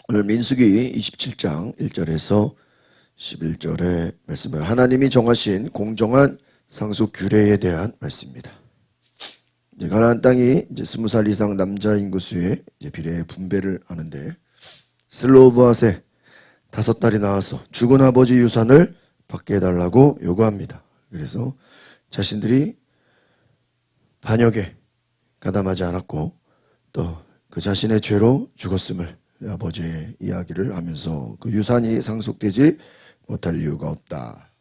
오늘 민수기 27장 1절에서 11절의 말씀은 하나님이 정하신 공정한 상속 규례에 대한 말씀입니다. 이제 가나안 땅이 이제 20살 이상 남자 인구수에 이제 비례 분배를 하는데 슬로브앗의 5딸이 나와서 죽은 아버지 유산을 받게 해달라고 요구합니다. 그래서 자신들이 반역에 가담하지 않았고 또 그 자신의 죄로 죽었음을 아버지의 이야기를 하면서 그 유산이 상속되지 못할 이유가 없다.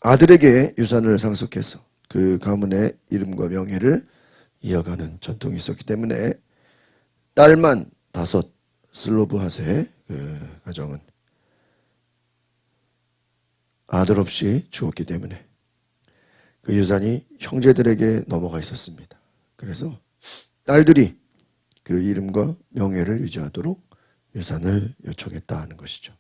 아들에게 유산을 상속해서 그 가문의 이름과 명예를 이어가는 전통이 있었기 때문에 딸만 5 슬로브앗의 그 가정은 아들 없이 죽었기 때문에 그 유산이 형제들에게 넘어가 있었습니다. 그래서 딸들이 그 이름과 명예를 유지하도록 유산을 요청했다는 것이죠.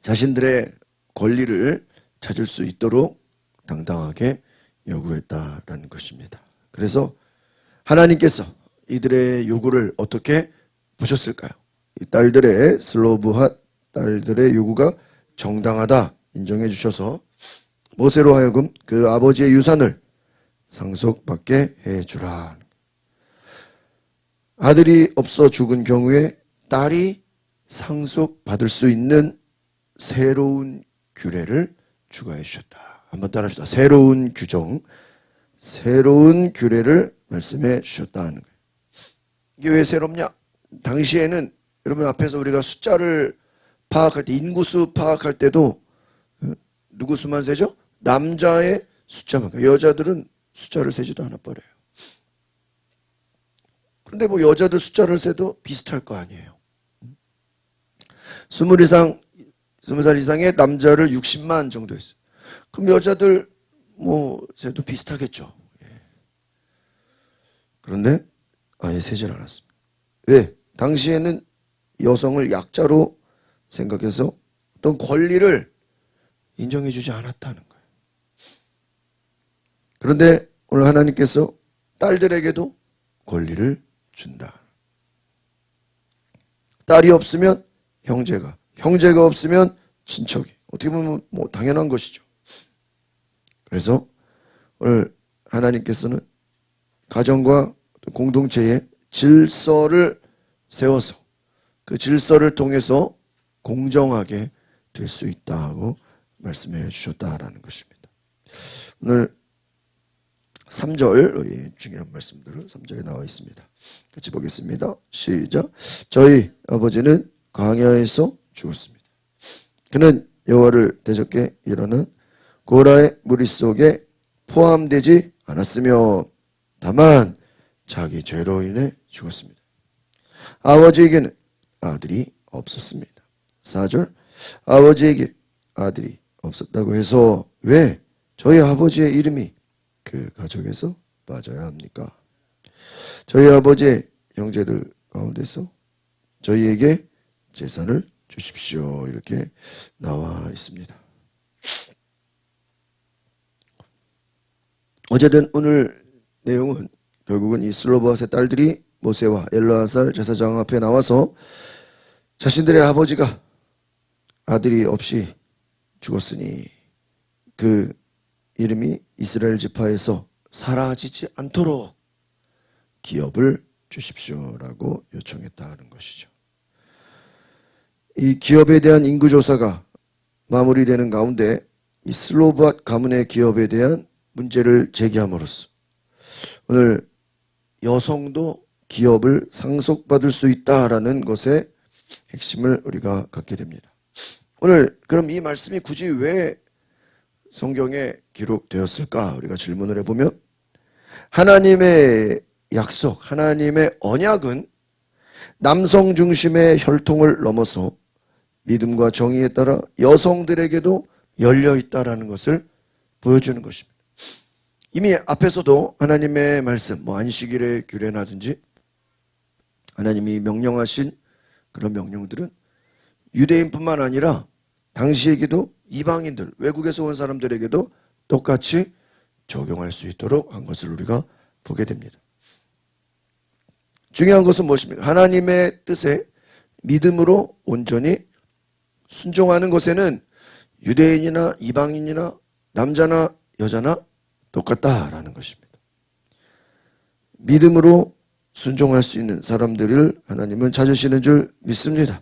자신들의 권리를 찾을 수 있도록 당당하게 요구했다라는 것입니다. 그래서 하나님께서 이들의 요구를 어떻게 보셨을까요? 이 딸들의 슬로브앗 딸들의 요구가 정당하다 인정해 주셔서 모세로 하여금 그 아버지의 유산을 상속받게 해주라. 아들이 없어 죽은 경우에 딸이 상속받을 수 있는 새로운 규례를 추가해 주셨다. 한번 따라합시다. 새로운 규정, 새로운 규례를 말씀해 주셨다는 거예요. 이게 왜 새롭냐? 당시에는 여러분 앞에서 우리가 숫자를 파악할 때 인구수 파악할 때도 누구 수만 세죠? 남자의 숫자만. 여자들은 숫자를 세지도 않아 버려요. 그런데 뭐 여자들 숫자를 세도 비슷할 거 아니에요. 20살 이상의 남자를 60만 정도 했어요. 그럼 여자들 뭐 세도 비슷하겠죠. 그런데 아예 세질 않았습니다. 왜? 당시에는 여성을 약자로 생각해서 어떤 권리를 인정해 주지 않았다는 거예요. 그런데 오늘 하나님께서 딸들에게도 권리를 준다. 딸이 없으면 형제가, 형제가 없으면 친척이. 어떻게 보면 뭐 당연한 것이죠. 그래서 오늘 하나님께서는 가정과 공동체에 질서를 세워서 그 질서를 통해서 공정하게 될 수 있다고 말씀해 주셨다라는 것입니다. 오늘 3절 우리 중요한 말씀들은 3절에 나와 있습니다. 같이 보겠습니다. 시작. 저희 아버지는 광야에서 죽었습니다. 그는 여호와를 대적해 일어난 고라의 무리 속에 포함되지 않았으며 다만 자기 죄로 인해 죽었습니다. 아버지에게는 아들이 없었습니다. 4절. 아버지에게 아들이 없었다고 해서 왜 저희 아버지의 이름이 그 가족에서 빠져야 합니까? 저희 아버지의 형제들 가운데서 저희에게 재산을 주십시오. 이렇게 나와 있습니다. 어쨌든 오늘 내용은 결국은 이 슬로브앗의 딸들이 모세와 엘르아살 제사장 앞에 나와서 자신들의 아버지가 아들이 없이 죽었으니 그 이름이 이스라엘 지파에서 사라지지 않도록 기업을 주십시오라고 요청했다는 것이죠. 이 기업에 대한 인구조사가 마무리되는 가운데 이 슬로브앗 가문의 기업에 대한 문제를 제기함으로써 오늘 여성도 기업을 상속받을 수 있다라는 것의 핵심을 우리가 갖게 됩니다. 오늘 그럼 이 말씀이 굳이 왜 성경에 기록되었을까? 우리가 질문을 해보면 하나님의 약속, 하나님의 언약은 남성 중심의 혈통을 넘어서 믿음과 정의에 따라 여성들에게도 열려 있다라는 것을 보여주는 것입니다. 이미 앞에서도 하나님의 말씀, 안식일의 규례라든지 하나님이 명령하신 그런 명령들은 유대인뿐만 아니라 당시에게도 이방인들, 외국에서 온 사람들에게도 똑같이 적용할 수 있도록 한 것을 우리가 보게 됩니다. 중요한 것은 무엇입니까? 하나님의 뜻에 믿음으로 온전히 순종하는 것에는 유대인이나 이방인이나 남자나 여자나 똑같다라는 것입니다. 믿음으로 순종할 수 있는 사람들을 하나님은 찾으시는 줄 믿습니다.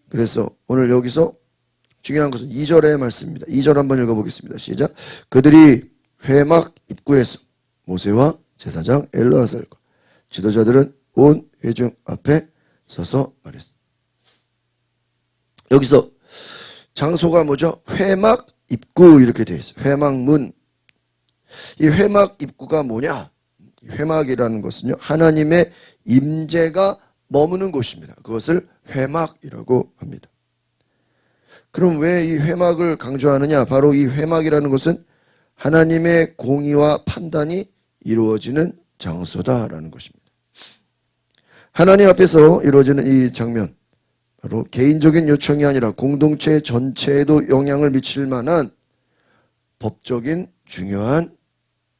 그래서 오늘 여기서 중요한 것은 2절의 말씀입니다. 2절 한번 읽어보겠습니다. 시작. 그들이 회막 입구에서 모세와 제사장 엘르아살과 지도자들은 온 회중 앞에 서서 말했습니다. 여기서 장소가 뭐죠? 회막 입구 이렇게 되어 있어요. 회막문. 이 회막 입구가 뭐냐? 회막이라는 것은요, 하나님의 임재가 머무는 곳입니다. 그것을 회막이라고 합니다. 그럼 왜 이 회막을 강조하느냐? 바로 이 회막이라는 것은 하나님의 공의와 판단이 이루어지는 장소다라는 것입니다. 하나님 앞에서 이루어지는 이 장면, 바로 개인적인 요청이 아니라 공동체 전체에도 영향을 미칠 만한 법적인 중요한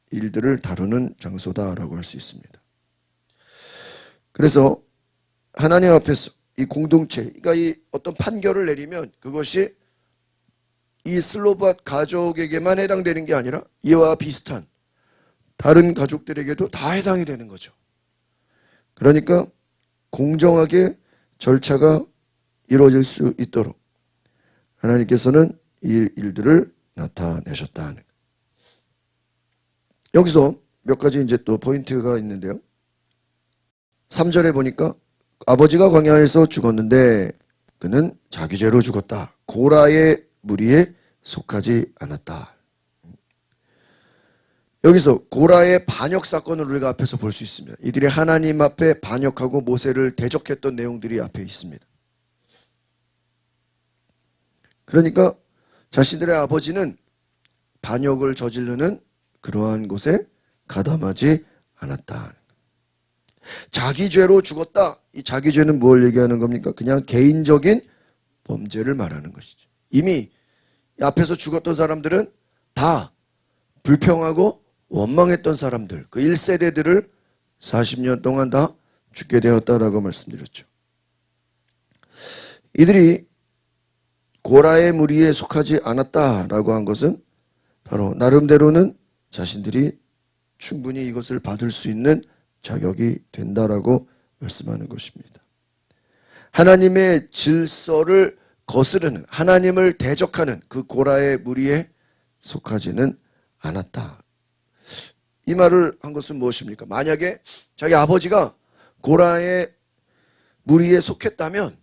일들을 다루는 장소다라고 할 수 있습니다. 그래서 하나님 앞에서 이 공동체, 그러니까 이 어떤 판결을 내리면 그것이 이 슬로밧 가족에게만 해당되는 게 아니라 이와 비슷한 다른 가족들에게도 다 해당이 되는 거죠. 그러니까 공정하게 절차가 이루어질 수 있도록 하나님께서는 이 일들을 나타내셨다 하는. 여기서 몇 가지 이제 또 포인트가 있는데요. 3절에 보니까 아버지가 광야에서 죽었는데 그는 자기 죄로 죽었다. 고라의 무리에 속하지 않았다. 여기서 고라의 반역 사건을 우리가 앞에서 볼 수 있습니다. 이들이 하나님 앞에 반역하고 모세를 대적했던 내용들이 앞에 있습니다. 그러니까 자신들의 아버지는 반역을 저지르는 그러한 곳에 가담하지 않았다. 자기 죄로 죽었다. 이 자기 죄는 뭘 얘기하는 겁니까? 그냥 개인적인 범죄를 말하는 것이죠. 이미 앞에서 죽었던 사람들은 다 불평하고 원망했던 사람들, 그 1세대들을 40년 동안 다 죽게 되었다라고 말씀드렸죠. 이들이 고라의 무리에 속하지 않았다라고 한 것은 바로 나름대로는 자신들이 충분히 이것을 받을 수 있는 자격이 된다라고 말씀하는 것입니다. 하나님의 질서를 거스르는, 하나님을 대적하는 그 고라의 무리에 속하지는 않았다. 이 말을 한 것은 무엇입니까? 만약에 자기 아버지가 고라의 무리에 속했다면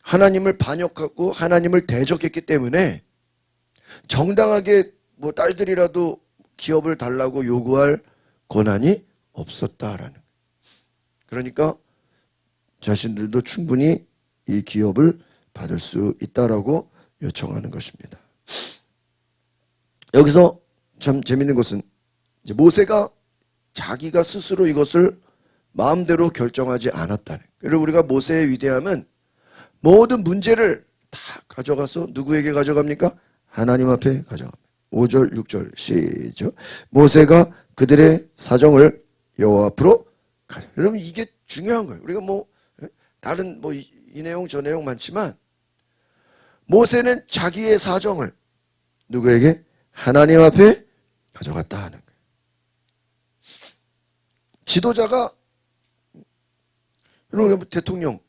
하나님을 반역하고 하나님을 대적했기 때문에 정당하게 뭐 딸들이라도 기업을 달라고 요구할 권한이 없었다라는. 그러니까 자신들도 충분히 이 기업을 받을 수 있다라고 요청하는 것입니다. 여기서 참 재밌는 것은 이제 모세가 자기가 스스로 이것을 마음대로 결정하지 않았다는. 그리고 우리가 모세의 위대함은 모든 문제를 다 가져가서 누구에게 가져갑니까? 하나님 앞에 가져갑니다. 5절, 6절 시작. 모세가 그들의 사정을 여호와 앞으로 가져. 여러분 이게 중요한 거예요. 우리가 뭐 다른 뭐 이 내용 저 내용 많지만 모세는 자기의 사정을 누구에게? 하나님 앞에 가져갔다 하는 거예요. 지도자가 여러분 대통령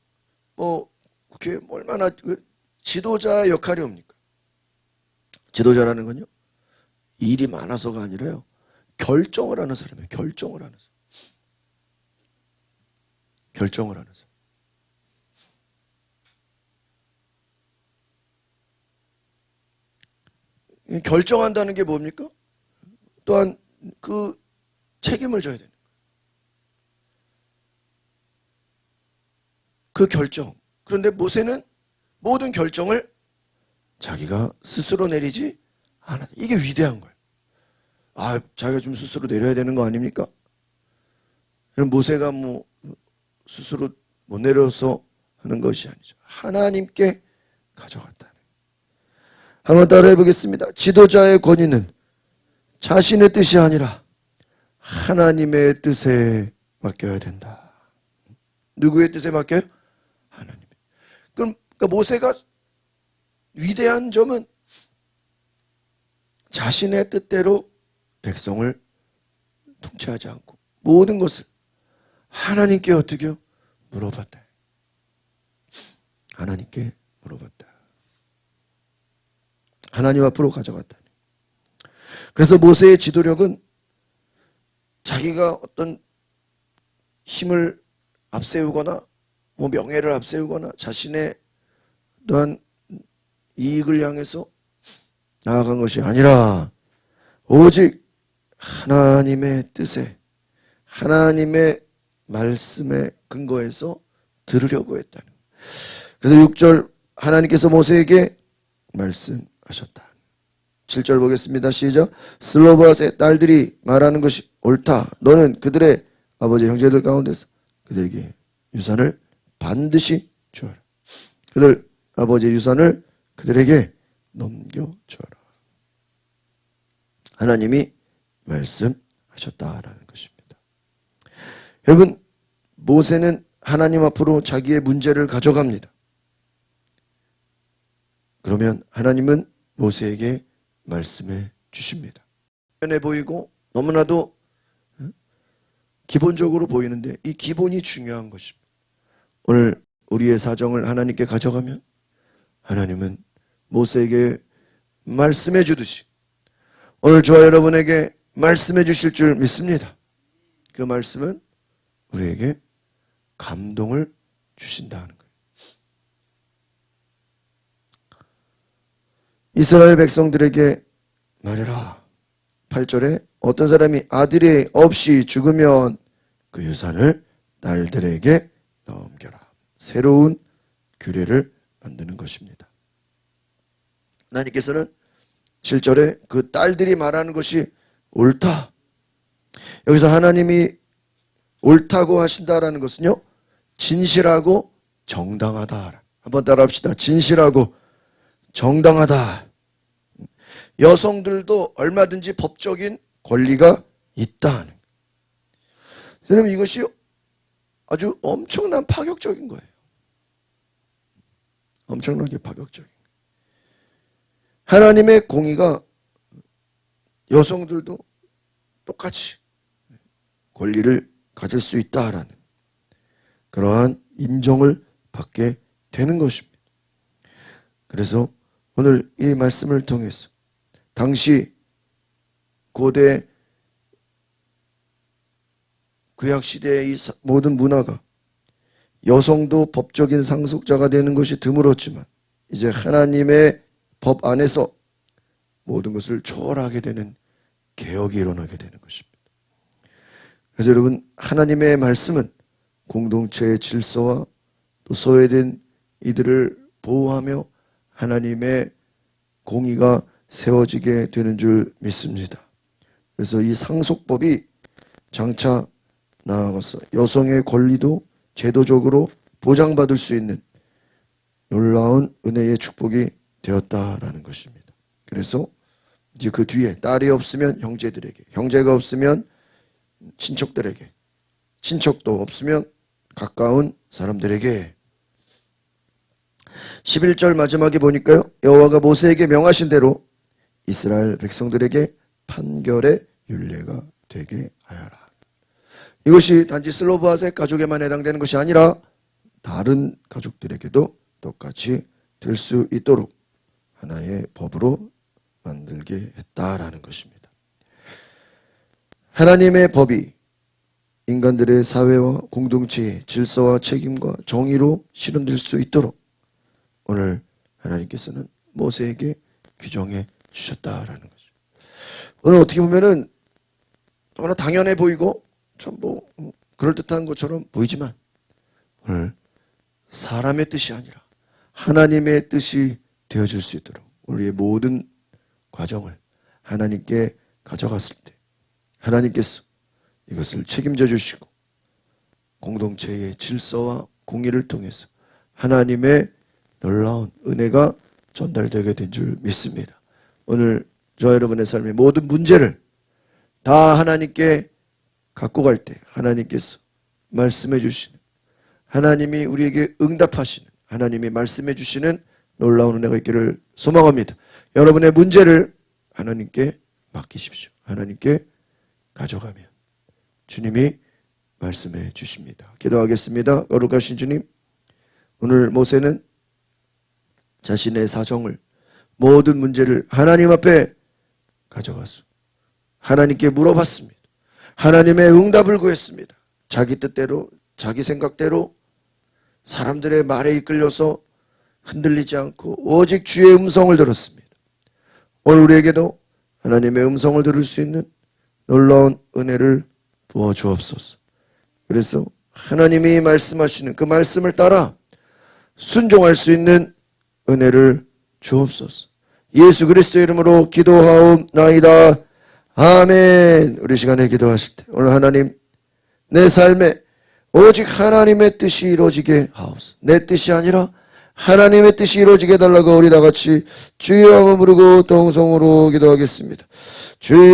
뭐 국회 얼마나 지도자의 역할이 뭡니까? 지도자라는 건요 일이 많아서가 아니라요 결정을 하는 사람이에요. 결정을 하는 사람. 결정을 하는 사람. 결정한다는 게 뭡니까? 또한 그 책임을 져야 되는 거예요. 그 결정. 그런데 모세는 모든 결정을 자기가 스스로 내리지 않았다. 이게 위대한 거예요. 아, 자기가 좀 스스로 내려야 되는 거 아닙니까? 그럼 모세가 뭐 스스로 못 내려서 하는 것이 아니죠. 하나님께 가져갔다. 한번 따라해 보겠습니다. 지도자의 권위는 자신의 뜻이 아니라 하나님의 뜻에 맡겨야 된다. 누구의 뜻에 맡겨요? 하나님. 그러니까 모세가 위대한 점은 자신의 뜻대로 백성을 통치하지 않고 모든 것을 하나님께 어떻게 물어봤다. 하나님께 물어봤다. 하나님 앞으로 가져갔다. 그래서 모세의 지도력은 자기가 어떤 힘을 앞세우거나 명예를 앞세우거나 자신의 또한 이익을 향해서 나아간 것이 아니라 오직 하나님의 뜻에 하나님의 말씀에 근거해서 들으려고 했다는 거예요. 그래서 6절 하나님께서 모세에게 말씀하셨다. 7절 보겠습니다. 시작. 슬로바스의 딸들이 말하는 것이 옳다. 너는 그들의 아버지 형제들 가운데서 그들에게 유산을 반드시 주어라. 그들 아버지의 유산을 그들에게 넘겨주어라. 하나님이 말씀하셨다라는 것입니다. 여러분, 모세는 하나님 앞으로 자기의 문제를 가져갑니다. 그러면 하나님은 모세에게 말씀해 주십니다. 편해 보이고 너무나도 기본적으로 보이는데 이 기본이 중요한 것입니다. 오늘 우리의 사정을 하나님께 가져가면 하나님은 모세에게 말씀해 주듯이 오늘 저와 여러분에게 말씀해 주실 줄 믿습니다. 그 말씀은 우리에게 감동을 주신다는 거예요. 이스라엘 백성들에게 말해라. 8절에 어떤 사람이 아들이 없이 죽으면 그 유산을 딸들에게 넘겨라. 새로운 규례를 만드는 것입니다. 하나님께서는 7절에 그 딸들이 말하는 것이 옳다. 여기서 하나님이 옳다고 하신다라는 것은요, 진실하고 정당하다. 한번 따라합시다. 진실하고 정당하다. 여성들도 얼마든지 법적인 권리가 있다. 여러분, 이것이 아주 엄청난 파격적인 거예요. 엄청나게 파격적인 거예요. 하나님의 공의가 여성들도 똑같이 권리를 가질 수 있다라는 그러한 인정을 받게 되는 것입니다. 그래서 오늘 이 말씀을 통해서 당시 고대 구약시대의 이 모든 문화가 여성도 법적인 상속자가 되는 것이 드물었지만 이제 하나님의 법 안에서 모든 것을 초월하게 되는 개혁이 일어나게 되는 것입니다. 그래서 여러분, 하나님의 말씀은 공동체의 질서와 또 소외된 이들을 보호하며 하나님의 공의가 세워지게 되는 줄 믿습니다. 그래서 이 상속법이 장차 나아가서 여성의 권리도 제도적으로 보장받을 수 있는 놀라운 은혜의 축복이 되었다라는 것입니다. 그래서 이제 그 뒤에 딸이 없으면 형제들에게, 형제가 없으면 친척들에게, 친척도 없으면 가까운 사람들에게. 11절 마지막에 보니까요, 여호와가 모세에게 명하신 대로 이스라엘 백성들에게 판결의 율례가 되게 하여라. 이것이 단지 슬로브앗의 가족에만 해당되는 것이 아니라 다른 가족들에게도 똑같이 될 수 있도록 하나의 법으로 만들게 했다라는 것입니다. 하나님의 법이 인간들의 사회와 공동체의 질서와 책임과 정의로 실현될 수 있도록 오늘 하나님께서는 모세에게 규정해 주셨다라는 거죠. 오늘 어떻게 보면은 너무나 당연해 보이고 참 그럴듯한 것처럼 보이지만 오늘 사람의 뜻이 아니라 하나님의 뜻이 되어질 수 있도록 우리의 모든 과정을 하나님께 가져갔을 때 하나님께서 이것을 책임져 주시고 공동체의 질서와 공의를 통해서 하나님의 놀라운 은혜가 전달되게 된 줄 믿습니다. 오늘 저 여러분의 삶의 모든 문제를 다 하나님께 갖고 갈 때 하나님께서 말씀해 주시는 하나님이 우리에게 응답하시는, 하나님이 말씀해 주시는 놀라운 은혜가 있기를 소망합니다. 여러분의 문제를 하나님께 맡기십시오. 하나님께 가져가면 주님이 말씀해 주십니다. 기도하겠습니다. 거룩하신 주님, 오늘 모세는 자신의 사정을, 모든 문제를 하나님 앞에 가져가서 하나님께 물어봤습니다. 하나님의 응답을 구했습니다. 자기 뜻대로, 자기 생각대로, 사람들의 말에 이끌려서 흔들리지 않고 오직 주의 음성을 들었습니다. 오늘 우리에게도 하나님의 음성을 들을 수 있는 놀라운 은혜를 부어 주옵소서. 그래서 하나님이 말씀하시는 그 말씀을 따라 순종할 수 있는 은혜를 주옵소서. 예수 그리스도의 이름으로 기도하옵나이다. 아멘. 우리 시간에 기도하실 때 오늘 하나님, 내 삶에 오직 하나님의 뜻이 이루어지게 하옵소서. 내 뜻이 아니라 하나님의 뜻이 이루어지게 해달라고 우리 다같이 주여 하고 부르고 동성으로 기도하겠습니다. 주여